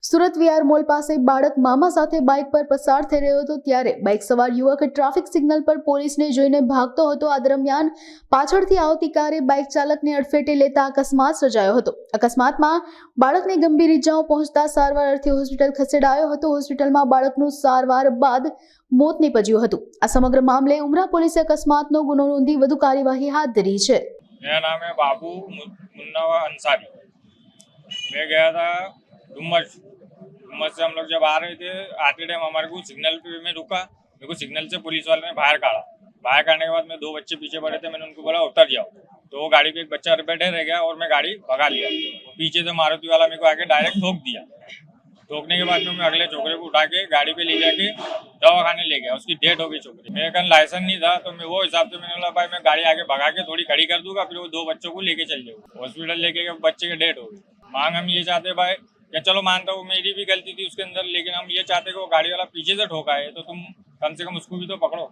Surat VR mall પાસે બાળક મામા સાથે બાઇક પર પસાર થઈ રહ્યો હતો ત્યારે બાઇક સવાર યુવક ટ્રાફિક સિગ્નલ પર પોલીસને જોઈને ભાગતો હતો। આ દરમિયાન પાછળથી આવતી કારે બાઇક ચાલકને અડફેટે લેતા અકસ્માત સર્જાયો હતો। અકસ્માતમાં બાળકને ગંભીર ઇજાઓ પહોંચતા સારવાર અર્થે હોસ્પિટલ ખસેડાયો હતો। હોસ્પિટલમાં બાળકનું સારવાર બાદ મોત નીપજ્યું હતું। આ સમગ્ર મામલે ઉમરા પોલીસે અકસ્માતનો ગુનો નોંધી વધુ કાર્યવાહી હાથ ધરી છે। मेरा नाम है बाबू मुन्ना अंसारी। मैं गया था डुम्मस से हम लोग जब आ रहे थे, आते टाइम हमारे को सिग्नल पे में रुका। मेरे को सिग्नल से पुलिस वाले ने बाहर काढ़ा। बाहर काढ़ने के बाद में दो बच्चे पीछे पड़े थे, मैंने उनको बोला उतर जाओ, तो वो गाड़ी पे एक बच्चा बैठे रह गया और मैं गाड़ी भगा लिया। तो पीछे से मारुति वाला मेरे को आके डायरेक्ट ठोक दिया। ठोकने के बाद में मैं अगले छोकरे को उठा के गाड़ी पे ले जाके दवाखाने ले गया। उसकी डेथ हो गई छोकरी। मेरे कल लाइसेंस नहीं था, तो मैं वो हिसाब से मैंने बोला भाई मैं गाड़ी आगे भगा के थोड़ी खड़ी कर दूंगा, फिर वो दो बच्चों को लेके चल जाऊंगा। हॉस्पिटल लेके गए, बच्चे की डेथ हो गई। मांग हम ये चाहते भाई कि चलो मानता हूँ मेरी भी गलती थी उसके अंदर, लेकिन हम ये चाहते कि वो गाड़ी वाला पीछे से ठोका है तो तुम कम से कम उसको भी तो पकड़ो।